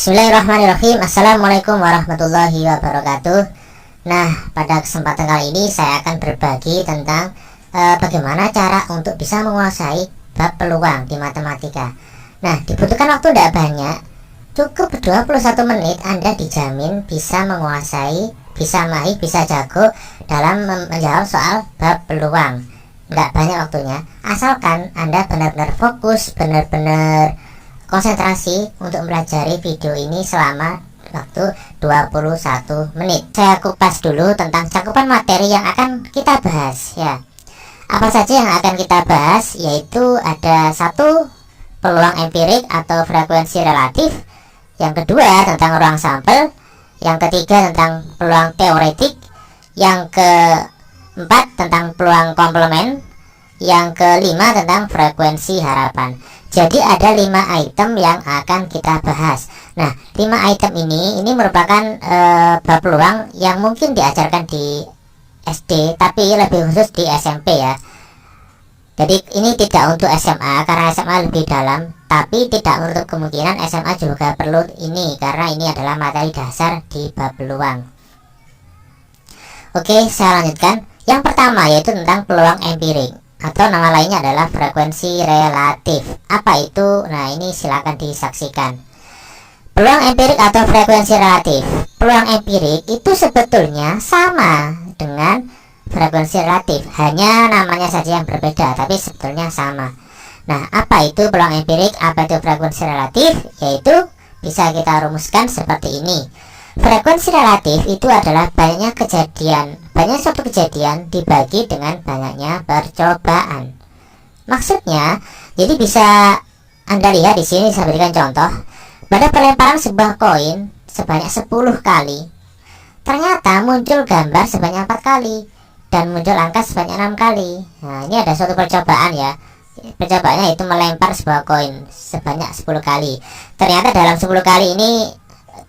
Bismillahirrahmanirrahim. Assalamualaikum warahmatullahi wabarakatuh. Nah, pada kesempatan kali ini saya akan berbagi tentang bagaimana cara untuk bisa menguasai bab peluang di matematika. Nah, dibutuhkan waktu tidak banyak, cukup 21 menit Anda dijamin bisa menguasai, bisa mahir, bisa jago dalam menjawab soal bab peluang. Tidak banyak waktunya, asalkan Anda benar-benar fokus, benar-benar konsentrasi untuk mempelajari video ini selama waktu 21 menit. Saya kupas dulu tentang cakupan materi yang akan kita bahas ya. Apa saja yang akan kita bahas, yaitu ada satu, peluang empirik atau frekuensi relatif. Yang kedua tentang ruang sampel. Yang ketiga tentang peluang teoretik. Yang keempat tentang peluang komplement. Yang kelima tentang frekuensi harapan. Jadi ada 5 item yang akan kita bahas. Nah, 5 item ini merupakan bab peluang yang mungkin diajarkan di SD, tapi lebih khusus di SMP ya. Jadi ini tidak untuk SMA karena SMA lebih dalam, tapi tidak menutup kemungkinan SMA juga perlu ini karena ini adalah materi dasar di bab peluang. Oke, saya lanjutkan. Yang pertama yaitu tentang peluang empirik, atau nama lainnya adalah frekuensi relatif. Apa itu? Nah, ini silakan disaksikan. Peluang empirik atau frekuensi relatif. Peluang empirik itu sebetulnya sama dengan frekuensi relatif, hanya namanya saja yang berbeda, tapi sebetulnya sama. Nah, apa itu peluang empirik? Apa itu frekuensi relatif? Yaitu bisa kita rumuskan seperti ini. Frekuensi relatif itu adalah banyaknya kejadian, banyak suatu kejadian dibagi dengan banyaknya percobaan. Maksudnya, jadi bisa Anda lihat di sini, saya berikan contoh. Pada pelemparan sebuah koin sebanyak 10 kali, ternyata muncul gambar sebanyak 4 kali dan muncul angka sebanyak 6 kali. Nah, ini ada suatu percobaan ya. Percobaannya itu melempar sebuah koin sebanyak 10 kali. Ternyata dalam 10 kali ini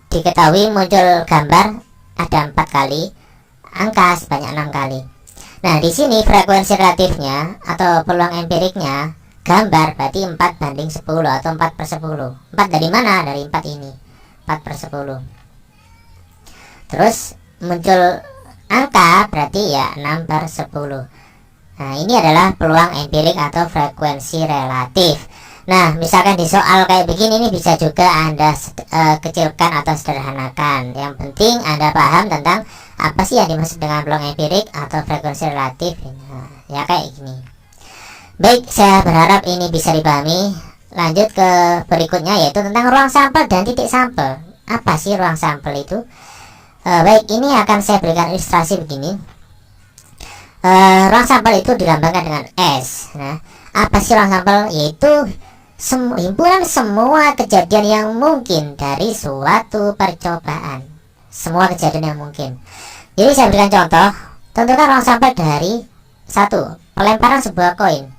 diketahui muncul gambar ada 4 kali, angka sebanyak 6 kali. Nah, di sini frekuensi relatifnya atau peluang empiriknya gambar berarti 4:10 atau 4/10. 4 dari mana? Dari 4 ini, 4/10. Terus muncul angka berarti ya 6/10. Nah, ini adalah peluang empirik atau frekuensi relatif. Nah, misalkan di soal kayak begini, ini bisa juga Anda kecilkan atau sederhanakan. Yang penting Anda paham tentang apa sih yang dimaksud dengan peluang empirik atau frekuensi relatif. Nah, ya kayak gini. Baik, saya berharap ini bisa dipahami. Lanjut ke berikutnya, yaitu tentang ruang sampel dan titik sampel. Apa sih ruang sampel itu? Baik, ini akan saya berikan ilustrasi begini. Ruang sampel itu dilambangkan dengan S. Nah, apa sih ruang sampel? Yaitu himpunan semua kejadian yang mungkin dari suatu percobaan. Semua kejadian yang mungkin. Jadi saya berikan contoh. Tentukan ruang sampel dari 1. Pelemparan sebuah koin.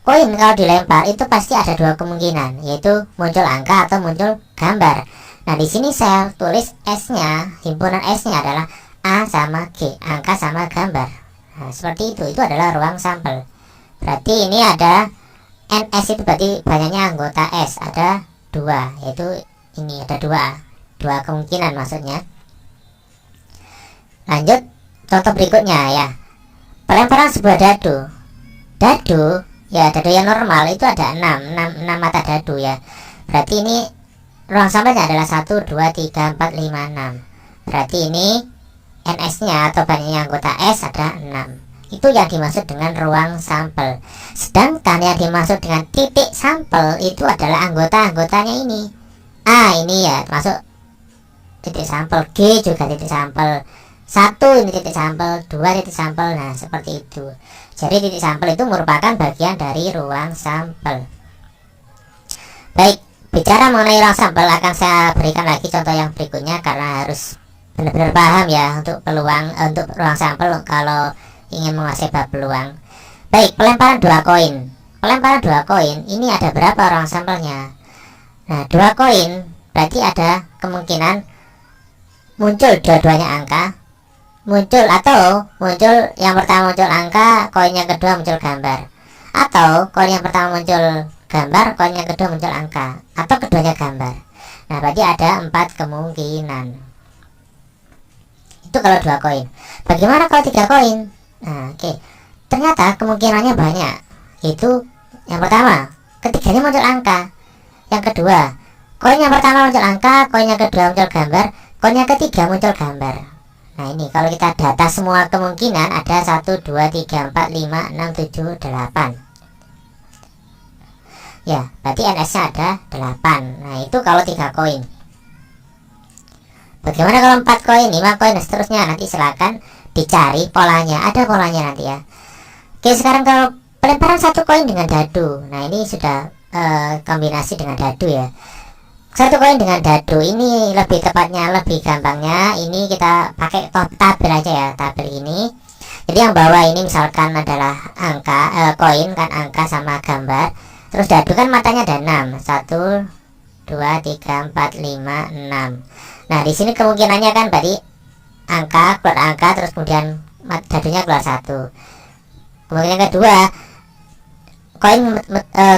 Koin kalau dilempar itu pasti ada 2 kemungkinan, yaitu muncul angka atau muncul gambar. Nah, di sini saya tulis S-nya, himpunan S-nya adalah A sama G, angka sama gambar. Nah, seperti itu adalah ruang sampel. Berarti ini ada NS, itu berarti banyaknya anggota S, ada 2, yaitu ini ada 2 kemungkinan maksudnya. Lanjut contoh berikutnya ya. Pelemparan sebuah dadu. Dadu yang normal itu ada 6 mata dadu ya. Berarti ini ruang sampelnya adalah 1, 2, 3, 4, 5, 6. Berarti ini NS nya atau banyaknya anggota S ada 6. Itu yang dimaksud dengan ruang sampel. Sedangkan yang dimaksud dengan titik sampel itu adalah anggota-anggotanya ini. A ini ya termasuk titik sampel, G juga titik sampel, 1 ini titik sampel, 2 titik sampel. Nah, seperti itu. Jadi titik sampel itu merupakan bagian dari ruang sampel. Baik, bicara mengenai ruang sampel akan saya berikan lagi contoh yang berikutnya karena harus benar-benar paham ya untuk peluang, untuk ruang sampel kalau ingin menguasai bab peluang. Baik, pelemparan 2 koin. Pelemparan 2 koin ini ada berapa ruang sampelnya? Nah, 2 koin berarti ada kemungkinan muncul dua-duanya angka, muncul yang pertama muncul angka, koin yang kedua muncul gambar, atau koin yang pertama muncul gambar, koin yang kedua muncul angka, atau keduanya gambar. Nah, berarti ada 4 kemungkinan. Itu kalau 2 koin. Bagaimana kalau 3 koin? Nah, oke. Ternyata kemungkinannya banyak. Itu yang pertama, ketiganya muncul angka. Yang kedua, koin yang pertama muncul angka, koin yang kedua muncul gambar, koin yang ketiga muncul gambar. Nah, ini kalau kita data semua kemungkinan ada 1, 2, 3, 4, 5, 6, 7, 8. Ya, berarti NS-nya ada 8. Nah, itu kalau 3 koin. Bagaimana kalau 4 koin, 5 koin, dan seterusnya? Nanti silakan dicari polanya. Ada polanya nanti ya. Oke, sekarang kalau pelemparan 1 koin dengan dadu. Nah, ini sudah kombinasi dengan dadu ya. 1 koin dengan dadu ini lebih tepatnya, lebih gampangnya ini kita pakai tabel aja ya, tabel ini. Jadi yang bawah ini misalkan adalah angka, koin kan angka sama gambar. Terus dadu kan matanya ada 6. 1, 2, 3, 4, 5, 6. Nah, di sini kemungkinannya kan berarti angka keluar angka, terus kemudian dadunya keluar 1. Kemungkinan kedua, koin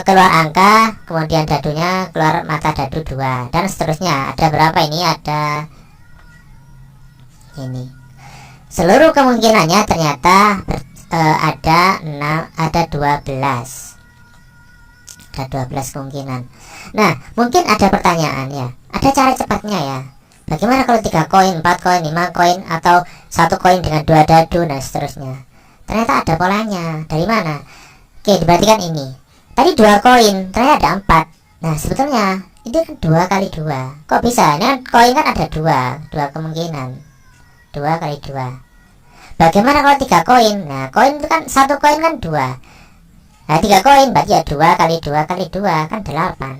keluar angka, kemudian dadunya keluar mata dadu 2, dan seterusnya. Ada berapa ini? Ada ini. Seluruh kemungkinannya ternyata ada 6, ada 12. Ada 12 kemungkinan. Nah, mungkin ada pertanyaan ya. Ada cara cepatnya ya. Bagaimana kalau 3 koin, 4 koin, 5 koin, atau 1 koin dengan 2 dadu dan seterusnya? Ternyata ada polanya. Dari mana? Oke, diperhatikan ini. Tadi 2 koin, ternyata ada 4. Nah, sebetulnya itu kan 2 kali 2. Kok bisa? Ini kan koin kan ada 2 kemungkinan. 2 kali 2. Bagaimana kalau 3 koin? Nah, koin itu kan 1 koin kan 2. Nah, 3 koin berarti ya 2 kali 2 kali 2 kan 8.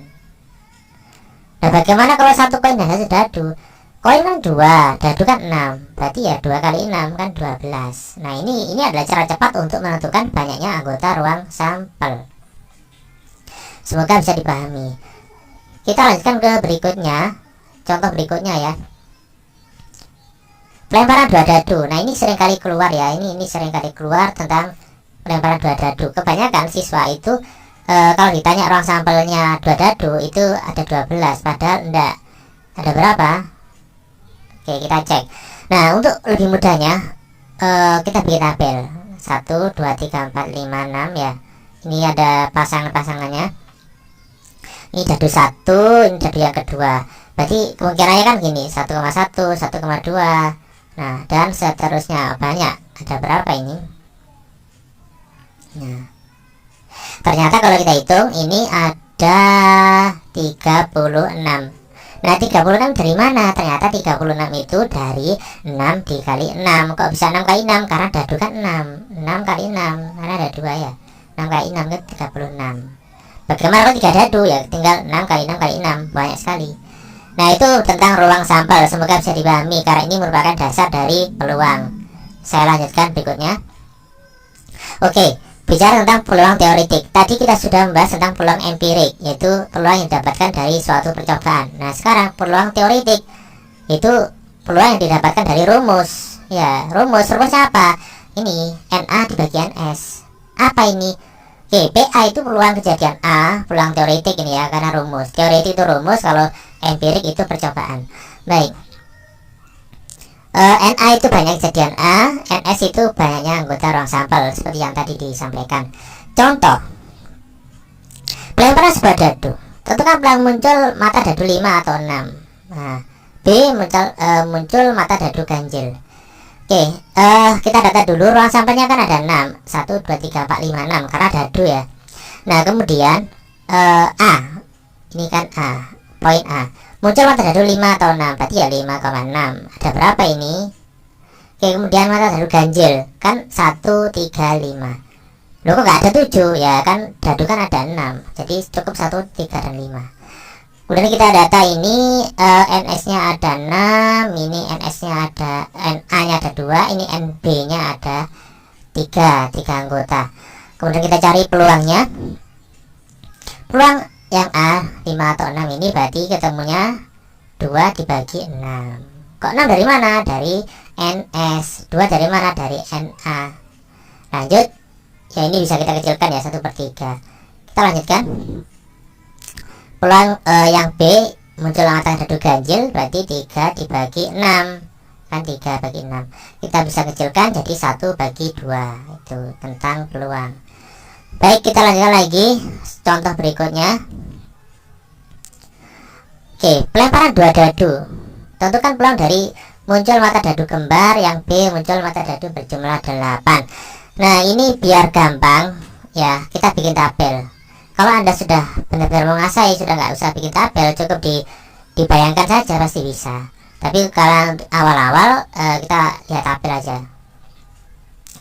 Nah, bagaimana kalau 1 koin dan 1 dadu? Koin kan 2, dadu kan 6. Berarti ya 2 kali 6 kan 12. Nah, ini adalah cara cepat untuk menentukan banyaknya anggota ruang sampel. Semoga bisa dipahami. Kita lanjutkan ke berikutnya. Contoh berikutnya ya. Pelemparan 2 dadu. Nah, ini seringkali keluar ya. Ini seringkali keluar tentang pelemparan 2 dadu. Kebanyakan siswa itu kalau ditanya ruang sampelnya 2 dadu itu ada 12, padahal enggak. Ada berapa? Oke, kita cek. Nah, untuk lebih mudahnya kita bikin tabel 1, 2, 3, 4, 5, 6 ya. Ini ada pasangan-pasangannya. Ini dadu 1, ini dadu yang kedua. Berarti kemungkinannya kan gini, 1,1, 1,2. Nah, dan seterusnya. Banyak. Ada berapa ini? Nah, ternyata kalau kita hitung ini ada 36. Nah, 36 dari mana? Ternyata 36 itu dari 6 dikali 6. Kok bisa 6 kali 6? Karena dadu kan 6. 6 kali 6, karena ada 2 ya. 6 kali 6 kan 36. Bagaimana kalau 3 dadu? Ya tinggal 6 kali 6 kali 6. Banyak sekali. Nah, itu tentang ruang sampel. Semoga bisa dipahami karena ini merupakan dasar dari peluang. Saya lanjutkan berikutnya. Oke. Bicara tentang peluang teoretik, tadi kita sudah membahas tentang peluang empirik, yaitu peluang yang didapatkan dari suatu percobaan. Nah, sekarang peluang teoretik itu peluang yang didapatkan dari rumus. Ya, rumusnya apa? Ini NA dibagian S. Apa ini? Oke, PA itu peluang kejadian A, peluang teoretik ini ya, karena rumus. Teoretik itu rumus, kalau empirik itu percobaan. Baik. NA itu banyak kejadian A, NS itu banyaknya anggota ruang sampel seperti yang tadi disampaikan. Contoh, pelemparan sebuah dadu. Tentukan peluang muncul mata dadu 5 atau 6. Nah, B muncul mata dadu ganjil. Oke, kita data dulu ruang sampelnya kan ada 6. 1, 2, 3, 4, 5, 6 karena dadu ya. Nah, kemudian A. Ini kan A, poin A. Muncul mata dadu 5 atau 6, berarti ya 5,6. Ada berapa ini? Oke, kemudian mata dadu ganjil kan 1, 3, 5. Loh, kok nggak ada 7? Ya kan dadu kan ada 6. Jadi cukup 1, 3, dan 5. Kemudian kita data ini NS-nya ada 6, ini NS-nya ada, NA-nya ada 2, ini NB-nya ada 3 anggota. Kemudian kita cari peluangnya. Peluang yang A 5 atau 6 ini berarti ketemunya 2 dibagi 6. Kok 6 dari mana? Dari NS. 2 dari mana? Dari NA. Lanjut. Ya, ini bisa kita kecilkan ya, 1/3. Kita lanjutkan. Peluang yang B muncul mata dadu ganjil, berarti 3 dibagi 6, kan 3 bagi 6 kita bisa kecilkan jadi 1 bagi 2. Itu tentang peluang. Baik, kita lanjutkan lagi contoh berikutnya. Oke, pelemparan 2 dadu. Tentukan peluang dari muncul mata dadu kembar, yang B muncul mata dadu berjumlah 8. Nah, ini biar gampang ya, kita bikin tabel. Kalau Anda sudah benar-benar menguasai, sudah nggak usah bikin tabel, cukup dibayangkan saja pasti bisa. Tapi kalau awal-awal kita lihat tabel aja.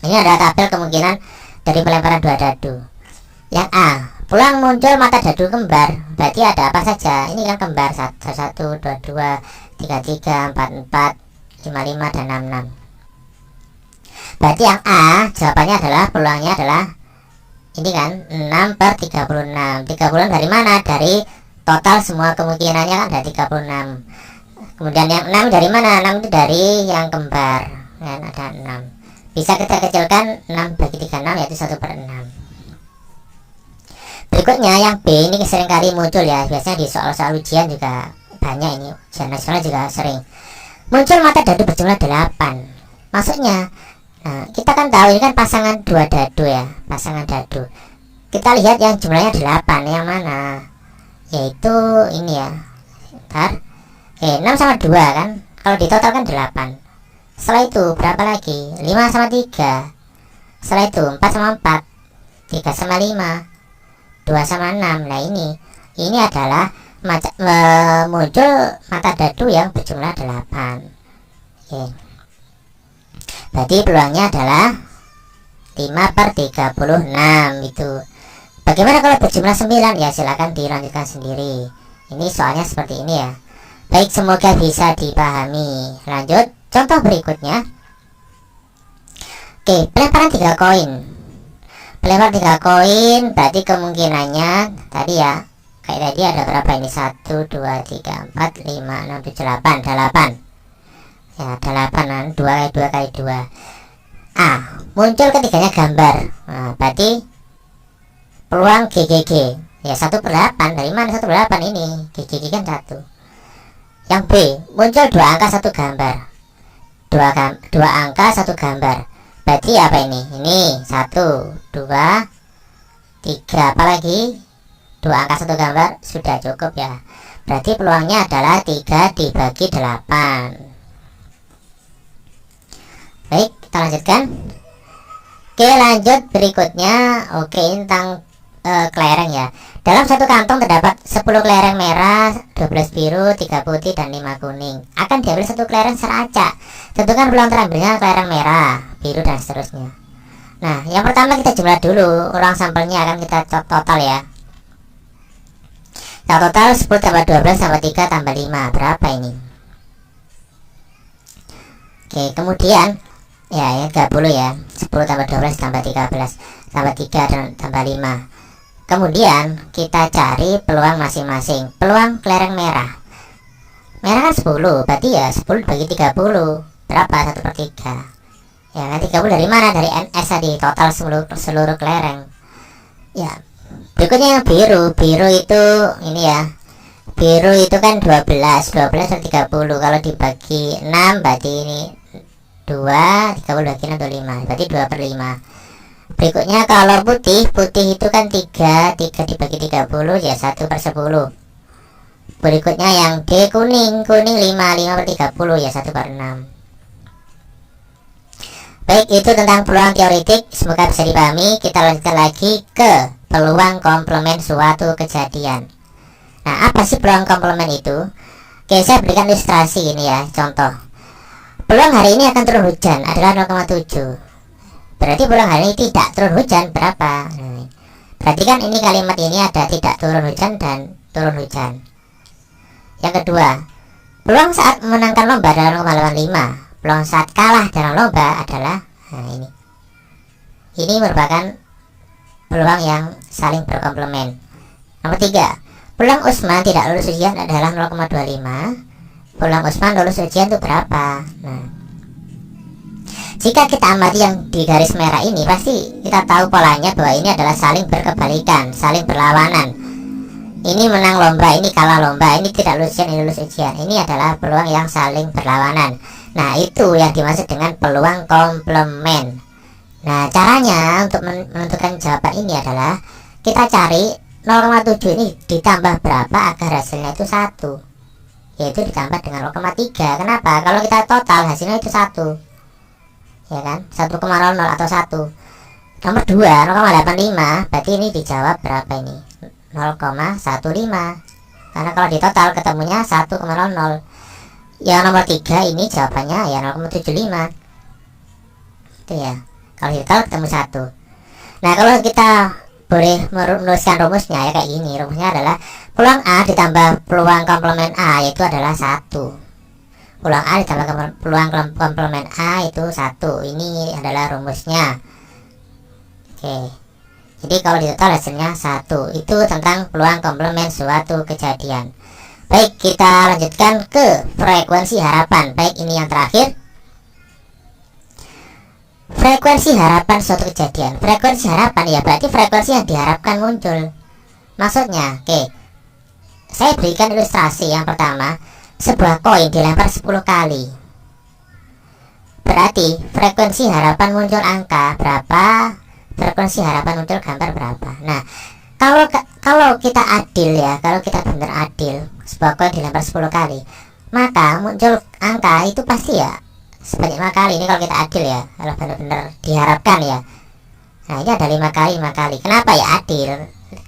Ini ada tabel kemungkinan dari pelemparan 2 dadu. Yang A, peluang muncul mata dadu kembar, berarti ada apa saja? Ini kan kembar 1, 2, 2, 3, 3, 4, 4, 5, 5, dan 6, 6. Berarti yang A jawabannya adalah, peluangnya adalah ini kan 6 per 36. 36 dari mana? Dari total semua kemungkinannya kan ada 36. Kemudian yang 6 dari mana? 6 itu dari yang kembar, kan ada 6. Bisa kita kecilkan, 6 bagi 36 yaitu 1 per 6. Berikutnya yang B ini seringkali muncul ya, biasanya di soal-soal ujian juga banyak, ini ujian nasional juga sering muncul mata dadu berjumlah 8. Maksudnya, nah, kita kan tahu ini kan pasangan 2 dadu ya, pasangan dadu. Kita lihat yang jumlahnya 8 yang mana? Yaitu ini ya. Bentar. 6 sama 2 kan. Kalau ditotal kan 8. Setelah itu berapa lagi? 5 sama 3. Setelah itu 4 sama 4. 3 sama 5. 2 sama 6. Nah, ini adalah muncul mata dadu yang berjumlah 8. Oke. Berarti peluangnya adalah 5 per 36 itu. Bagaimana kalau berjumlah 9? Ya silakan dilanjutkan sendiri. Ini soalnya seperti ini ya. Baik, semoga bisa dipahami. Lanjut contoh berikutnya. Oke, pelemparan 3 koin. Pelempar 3 koin berarti kemungkinannya tadi ya, kayak tadi ada berapa ini? 1, 2, 3, 4, 5, 6, 7, 8. Ada 8 ya, ada 8 2 kali 2. Muncul ketiganya gambar. Nah, berarti peluang GGG ya 1 per 8. Dari mana 1 per 8 ini? GGG kan 1. Yang B, muncul 2 angka 1 gambar. 2 angka 1 gambar. Berarti apa ini? Ini 1, 2, 3, apalagi 2 angka 1 gambar sudah cukup ya. Berarti peluangnya adalah 3 dibagi 8. Baik, kita lanjutkan. Oke, lanjut berikutnya. Oke, tentang kelereng ya. Dalam satu kantong terdapat 10 kelereng merah, 12 biru, 3 putih, dan 5 kuning. Akan diambil 1 kelereng seracak. Tentukan peluang terambilnya kelereng merah, biru, dan seterusnya. Nah, yang pertama kita jumlah dulu ulang sampelnya, akan kita total ya. Kita total 10 tambah 12 tambah 3 tambah 5. Berapa ini? Oke, kemudian ya 30 ya. 10 tambah 12 tambah 13 tambah 3 dan tambah 5. Kemudian kita cari peluang masing-masing. Peluang kelereng merah. Merah kan 10, berarti ya 10 bagi 30. Berapa? 1 per 3. Ya, 30 dari mana? Dari NS tadi, total seluruh kelereng. Ya. Berikutnya yang biru. Biru itu ini ya. Biru itu kan 12 per 30. Kalau dibagi 6 berarti ini 2, 30 bagi 6 5. Berarti 2 per 5. Berikutnya kalau putih itu kan 3 dibagi 30 ya 1 per 10. Berikutnya yang D kuning 5 per 30 ya 1 per 6. Baik, itu tentang peluang teoretik, semoga bisa dipahami. Kita lanjutkan lagi ke peluang komplement suatu kejadian. Nah, apa sih peluang komplement itu? Oke, saya berikan ilustrasi ini ya, contoh. Peluang hari ini akan turun hujan adalah 0,7. Berarti peluang hari ini tidak turun hujan berapa? Berarti kan ini kalimat ini ada tidak turun hujan dan turun hujan. Yang kedua, peluang saat memenangkan lomba adalah 0,85. Peluang saat kalah dalam lomba adalah ini. Ini merupakan peluang yang saling berkomplement. Nomor 3, peluang Usman tidak lulus ujian adalah 0,25. Peluang Usman lulus ujian itu berapa? Nah, jika kita amati yang di garis merah ini, pasti kita tahu polanya bahwa ini adalah saling berkebalikan, saling berlawanan. Ini menang lomba, ini kalah lomba, ini tidak lulus ujian, ini lulus ujian. Ini adalah peluang yang saling berlawanan. Nah, itu yang dimaksud dengan peluang komplement. Nah, caranya untuk menentukan jawaban ini adalah kita cari 0,7 ini ditambah berapa agar hasilnya itu 1, yaitu ditambah dengan 0,3. Kenapa? Kalau kita total hasilnya itu 1, ya kan, 1,00 atau 1. Nomor 2 0,85, berarti ini dijawab berapa ini? 0,15. Karena kalau di total ketemunya 1,00. Yang nomor 3 ini jawabannya ya 0,75. Itu ya. Kalau di total ketemu 1. Nah, kalau kita boleh menuliskan rumusnya ya kayak gini. Rumusnya adalah peluang A ditambah peluang komplement A yaitu adalah 1. Peluang A ditambah peluang komplement A itu 1. Ini adalah rumusnya. Oke. Jadi kalau di total hasilnya 1. Itu tentang peluang komplement suatu kejadian. Baik, kita lanjutkan ke frekuensi harapan. Baik, ini yang terakhir. Frekuensi harapan suatu kejadian. Frekuensi harapan ya berarti frekuensi yang diharapkan muncul. Maksudnya, oke. Saya berikan ilustrasi yang pertama. Sebuah koin dilempar 10 kali. Berarti frekuensi harapan muncul angka berapa? Frekuensi harapan muncul gambar berapa? Nah, kalau kita adil ya, kalau kita benar adil, sebuah koin dilempar 10 kali, maka muncul angka itu pasti ya sebanyak 5 kali. Ini kalau kita adil ya, kalau benar-benar diharapkan ya. Nah, ini ada 5 kali 5 kali. Kenapa ya adil?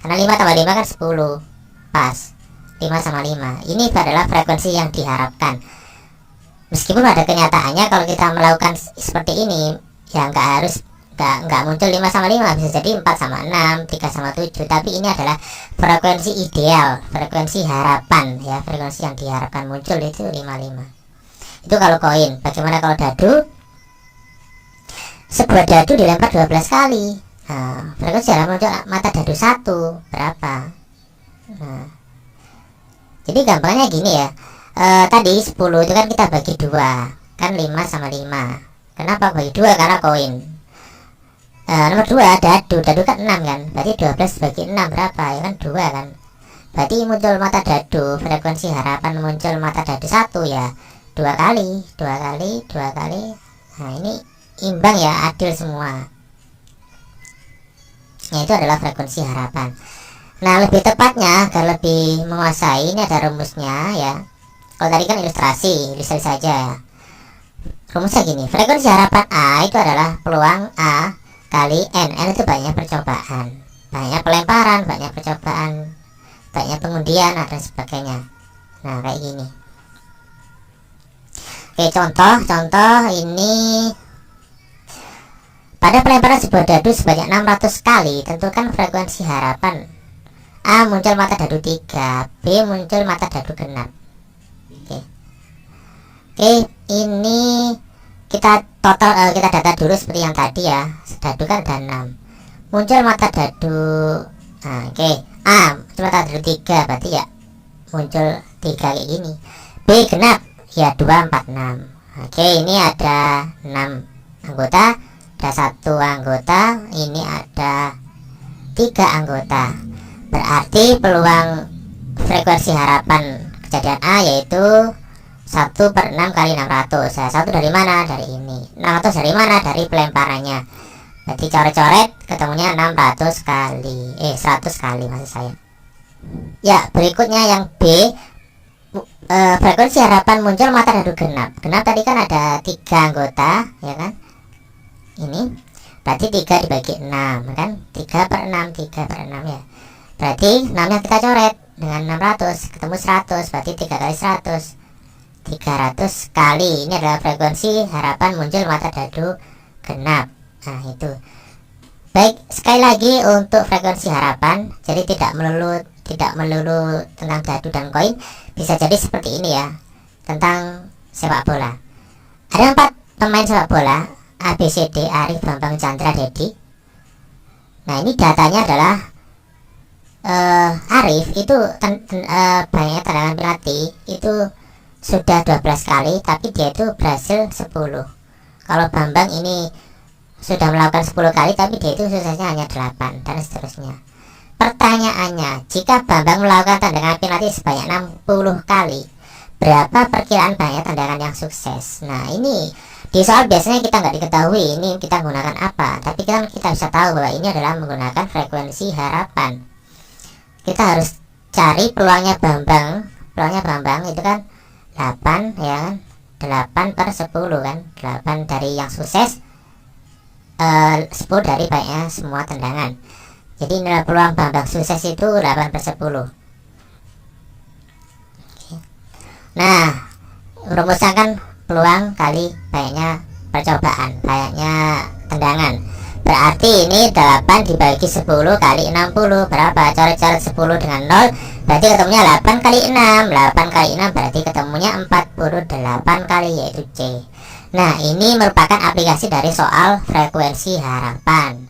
Karena 5 tambah 5 kan 10. Pas 5 sama 5. Ini adalah frekuensi yang diharapkan. Meskipun pada kenyataannya kalau kita melakukan seperti ini ya nggak muncul 5 sama 5, bisa jadi 4 sama 6, 3 sama 7. Tapi ini adalah frekuensi ideal, frekuensi harapan ya, frekuensi yang diharapkan muncul itu 55. Itu kalau koin. Bagaimana kalau dadu? Sebuah dadu dilempar 12 kali. Nah, frekuensi harapan muncul mata dadu 1 berapa? Nah, jadi gampangnya gini ya. Tadi 10 itu kan kita bagi 2, kan 5 sama 5. Kenapa bagi 2? Karena koin. Nomor 2 dadu kan 6 kan, berarti 12 bagi 6 berapa? Ya kan 2 kan. Berarti muncul mata dadu, frekuensi harapan muncul mata dadu 1 ya 2 kali. Nah, ini imbang ya, adil semua. Nah, itu adalah frekuensi harapan. Nah, lebih tepatnya agar lebih menguasai, ini ada rumusnya ya. Kalau tadi kan ilustrasi saja ya. Rumusnya gini, frekuensi harapan A itu adalah peluang A kali N. N itu banyak percobaan, banyak pelemparan, banyak percobaan, banyak pengundian dan sebagainya. Nah, kayak gini. Oke, contoh ini. Pada pelemparan sebuah dadu sebanyak 600 kali, tentukan frekuensi harapan. A muncul mata dadu 3, B muncul mata dadu genap. Oke, ini kita total kita data dulu seperti yang tadi ya. Dadu kan ada 6. Muncul mata dadu. Nah, oke. A muncul mata dadu 3, berarti ya muncul 3 kayak gini. B genap ya 2, 4, 6. Oke, ini ada 6 anggota, ada 1 anggota, ini ada 3 anggota. Berarti peluang frekuensi harapan kejadian A yaitu 1/6 kali 600. Saya 1 dari mana? Dari ini. 600 dari mana? Dari pelemparannya. Berarti coret-coret ketemunya 600 kali. 100 kali maksud saya. Ya, berikutnya yang B. Frekuensi harapan muncul mata dadu genap. Genap tadi kan ada 3 anggota, ya kan? Ini berarti 3 dibagi 6 kan? 3/6 ya. Berarti 6-nya kita coret dengan 600, ketemu 100. Berarti 3 kali 100. 300 kali. Ini adalah frekuensi harapan muncul mata dadu genap. Nah, itu. Baik, sekali lagi untuk frekuensi harapan, jadi tidak melulu tentang dadu dan koin, bisa jadi seperti ini ya, tentang sepak bola. Ada 4 pemain sepak bola, A, B, C, D, Arif, Bambang, Chandra, Dedi. Nah, ini datanya adalah Arif itu banyak tendangan penalti itu sudah 12 kali, tapi dia itu berhasil 10. Kalau Bambang ini sudah melakukan 10 kali, tapi dia itu suksesnya hanya 8, dan seterusnya. Pertanyaannya, jika Bambang melakukan tendangan penalti sebanyak 60 kali, berapa perkiraan banyak tendangan yang sukses? Nah, ini di soal biasanya kita nggak diketahui ini kita gunakan apa, tapi kan kita bisa tahu bahwa ini adalah menggunakan frekuensi harapan. Kita harus cari peluangnya Bambang. Peluangnya Bambang itu kan 8 ya kan, 8 per 10 kan, 8 dari yang sukses, 10 dari banyaknya semua tendangan. Jadi nilai peluang Bambang sukses itu 8 per 10. Nah, rumusnya kan peluang kali banyaknya percobaan, banyaknya tendangan. Berarti ini 8 dibagi 10 kali 60 berapa? Coret-coret 10 dengan 0, berarti ketemunya 8 kali 6. 8 kali 6 berarti ketemunya 48 kali, yaitu C. Nah, ini merupakan aplikasi dari soal frekuensi harapan.